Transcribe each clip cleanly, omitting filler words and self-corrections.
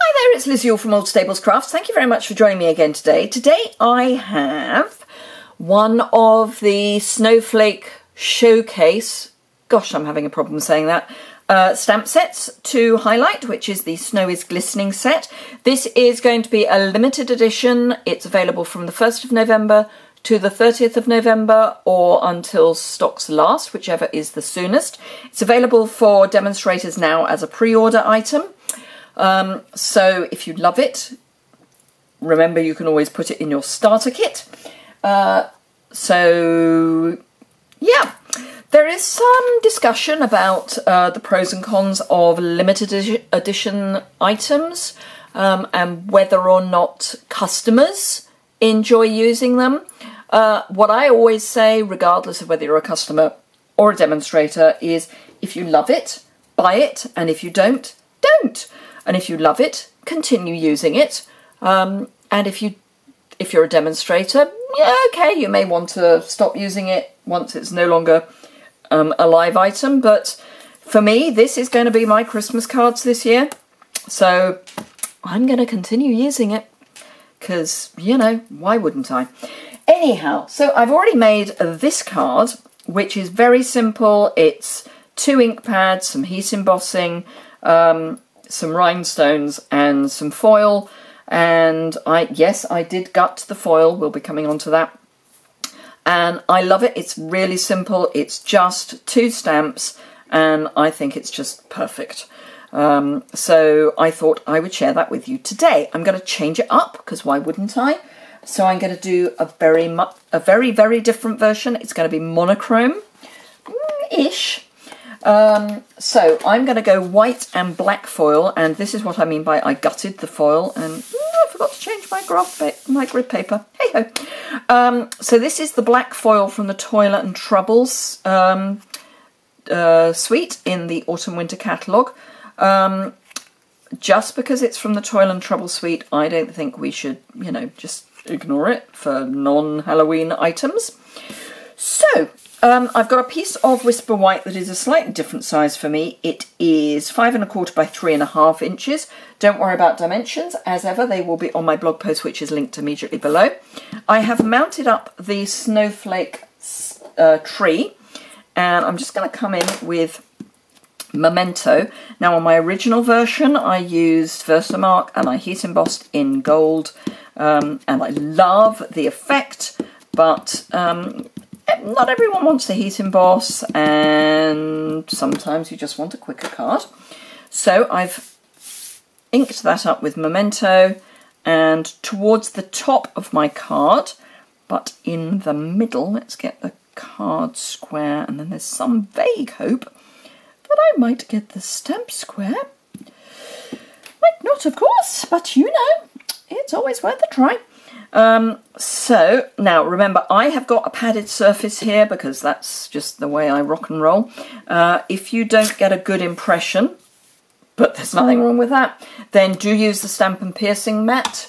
Hi there, it's Liz Yuille from Old Stables Crafts. Thank you very much for joining me again today. Today I have one of the Snowflake Showcase, gosh I'm having a problem saying that, stamp sets to highlight, which is the Snow is Glistening set. This is going to be a limited edition. It's available from the 1st of November to the 30th of November or until stocks last, whichever is the soonest. It's available for demonstrators now as a pre-order item. So if you love it, remember you can always put it in your starter kit. So yeah, there is some discussion about the pros and cons of limited edition items and whether or not customers enjoy using them. What I always say, regardless of whether you're a customer or a demonstrator, is if you love it, buy it, and if you don't, don't. And if you love it, continue using it. And if you're a demonstrator, yeah, okay, you may want to stop using it once it's no longer a live item. But for me, this is going to be my Christmas cards this year. So I'm going to continue using it because, you know, why wouldn't I? Anyhow, so I've already made this card, which is very simple. It's 2 ink pads, some heat embossing, some rhinestones and some foil, and yes, I did gut the foil. We'll be coming on to that, and I love it. It's really simple. It's just 2 stamps and I think it's just perfect. So I thought I would share that with you today. I'm going to change it up because why wouldn't I? So I'm going to do a very different version. It's going to be monochrome ish. So I'm going to go white and black foil, and this is what I mean by I gutted the foil, and I forgot to change my grid paper. Hey ho! So this is the black foil from the Toilet and Troubles suite in the Autumn Winter catalogue. Just because it's from the Toil and Trouble suite, I don't think we should, you know, just ignore it for non-Halloween items. So I've got a piece of Whisper White that is a slightly different size for me. It is 5 1/4 by 3.5 inches. Don't worry about dimensions, as ever. They will be on my blog post, which is linked immediately below. I have mounted up the Snowflake tree, and I'm just going to come in with Memento. Now on my original version I used Versamark and I heat embossed in gold, and I love the effect, but not everyone wants to heat emboss, and sometimes you just want a quicker card. So I've inked that up with Memento, and towards the top of my card, but in the middle, let's get the card square, and then there's some vague hope that I might get the stamp square. Might not, of course, but you know, it's always worth a try. So now remember, I have got a padded surface here because that's just the way I rock and roll. If you don't get a good impression, but there's nothing wrong with that, then do use the Stamp and Piercing mat,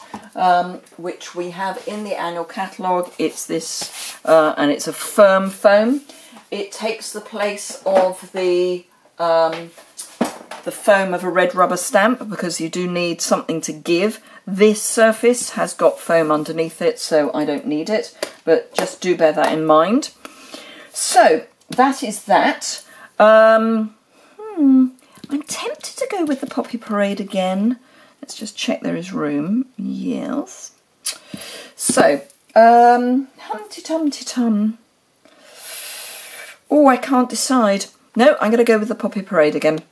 which we have in the annual catalogue. It's this, and it's a firm foam. It takes the place of the foam of a red rubber stamp because you do need something to give. This surface has got foam underneath it, so I don't need it, but just do bear that in mind. So that is that. I'm tempted to go with the Poppy Parade again. Let's just check there is room. Yes. So, Humpty Tumty Tum. Oh, I can't decide. No, I'm going to go with the Poppy Parade again.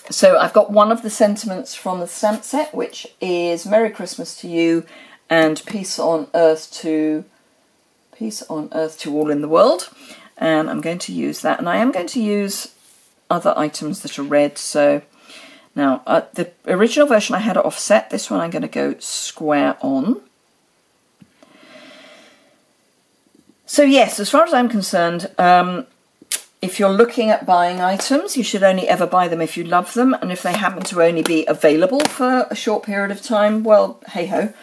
So I've got one of the sentiments from the stamp set, which is Merry Christmas to you and Peace on Earth to all in the world. And I'm going to use that. And I am going to use other items that are red. So now the original version I had it offset. This one I'm going to go square on. So yes, as far as I'm concerned, if you're looking at buying items, you should only ever buy them if you love them, and if they happen to only be available for a short period of time, well, hey-ho,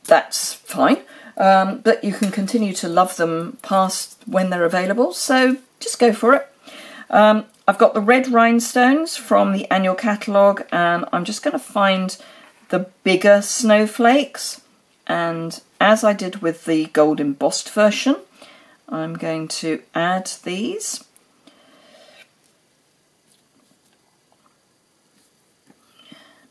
that's fine. But you can continue to love them past when they're available, so just go for it. I've got the red rhinestones from the annual catalogue, and I'm just going to find the bigger snowflakes, and as I did with the gold embossed version, I'm going to add these.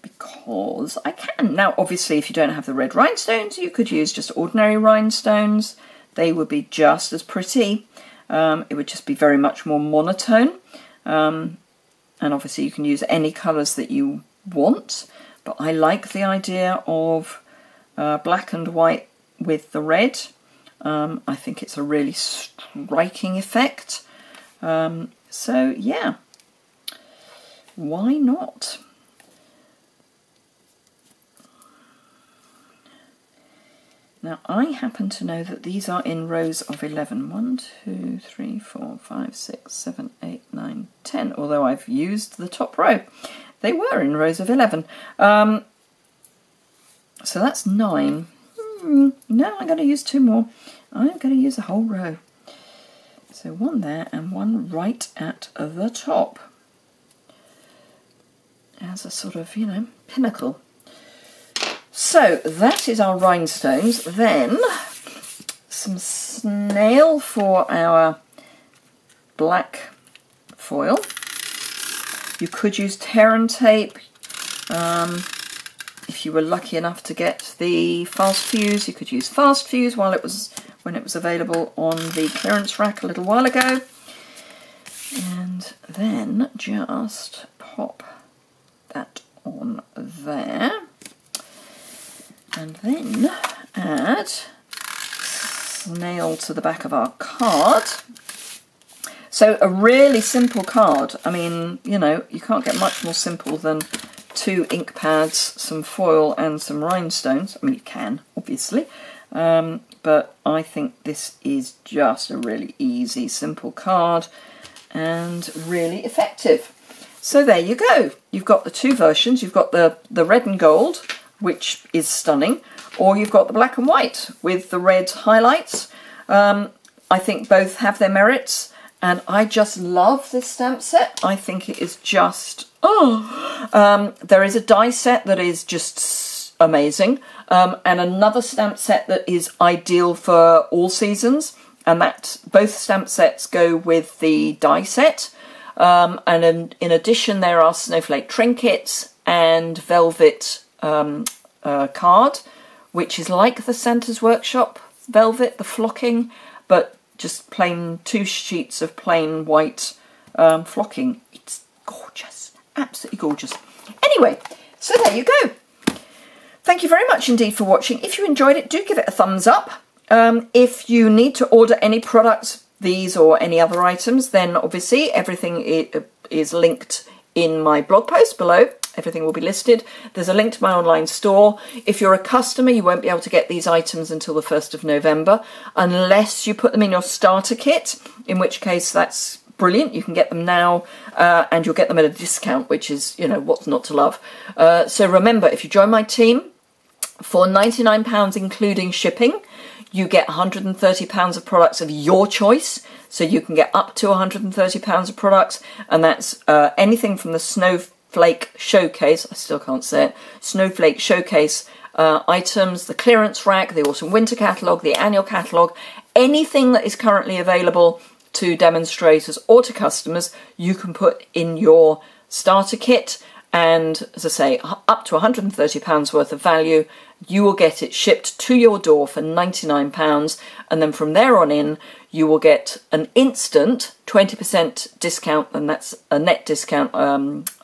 Because I can. Now obviously if you don't have the red rhinestones, you could use just ordinary rhinestones. They would be just as pretty. It would just be very much more monotone. And obviously you can use any colours that you want, but I like the idea of black and white with the red. I think it's a really striking effect. So yeah, why not? Now I happen to know that these are in rows of 11. 1, 2, 3, 4, 5, 6, 7, 8, 9, 10. Although I've used the top row. They were in rows of 11. So that's 9. No, I'm going to use 2 more. I'm going to use a whole row. So 1 there and 1 right at the top. As a sort of, you know, pinnacle. So that is our rhinestones. Then some snail for our black foil. You could use tear and tape. If you were lucky enough to get the fast fuse, you could use fast fuse when it was available on the clearance rack a little while ago. And then just pop that on there. And then add snail to the back of our card. So a really simple card. I mean, you know, you can't get much more simple than 2 ink pads, some foil and some rhinestones. I mean, you can, obviously. But I think this is just a really easy, simple card and really effective. So there you go. You've got the 2 versions. You've got the red and gold, which is stunning, or you've got the black and white with the red highlights. I think both have their merits, and I just love this stamp set. I think it is just, there is a die set that is just amazing, and another stamp set that is ideal for all seasons, and that both stamp sets go with the die set. And in addition, there are snowflake trinkets and velvet card, which is like the Santa's Workshop velvet, the flocking, but just plain 2 sheets of plain white flocking. It's gorgeous, absolutely gorgeous. Anyway, so there you go. Thank you very much indeed for watching. If you enjoyed it, do give it a thumbs up. If you need to order any products, these or any other items, then obviously everything is linked in my blog post below. Everything will be listed. There's a link to my online store. If you're a customer, you won't be able to get these items until the 1st of November, unless you put them in your starter kit, in which case that's brilliant. You can get them now, and you'll get them at a discount, which is, you know, what's not to love. So remember, if you join my team, for £99 including shipping, you get £130 of products of your choice. So you can get up to £130 of products, and that's anything from the Snowflake Showcase, I still can't say it, Snowflake Showcase items, the clearance rack, the autumn winter catalogue, the annual catalogue, anything that is currently available to demonstrators or to customers, you can put in your starter kit. And as I say, up to £130 worth of value, you will get it shipped to your door for £99, and then from there on in, you will get an instant 20% discount, and that's a net discount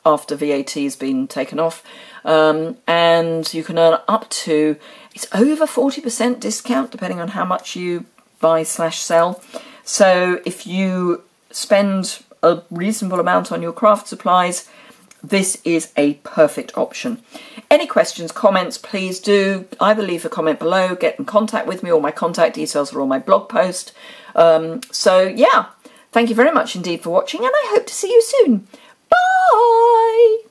after VAT has been taken off, and you can earn up to, it's over 40% discount depending on how much you buy/sell. So if you spend a reasonable amount on your craft supplies, this is a perfect option. Any questions, comments, please do either leave a comment below, get in contact with me, or my contact details are on my blog post. So yeah, thank you very much indeed for watching, and I hope to see you soon. Bye!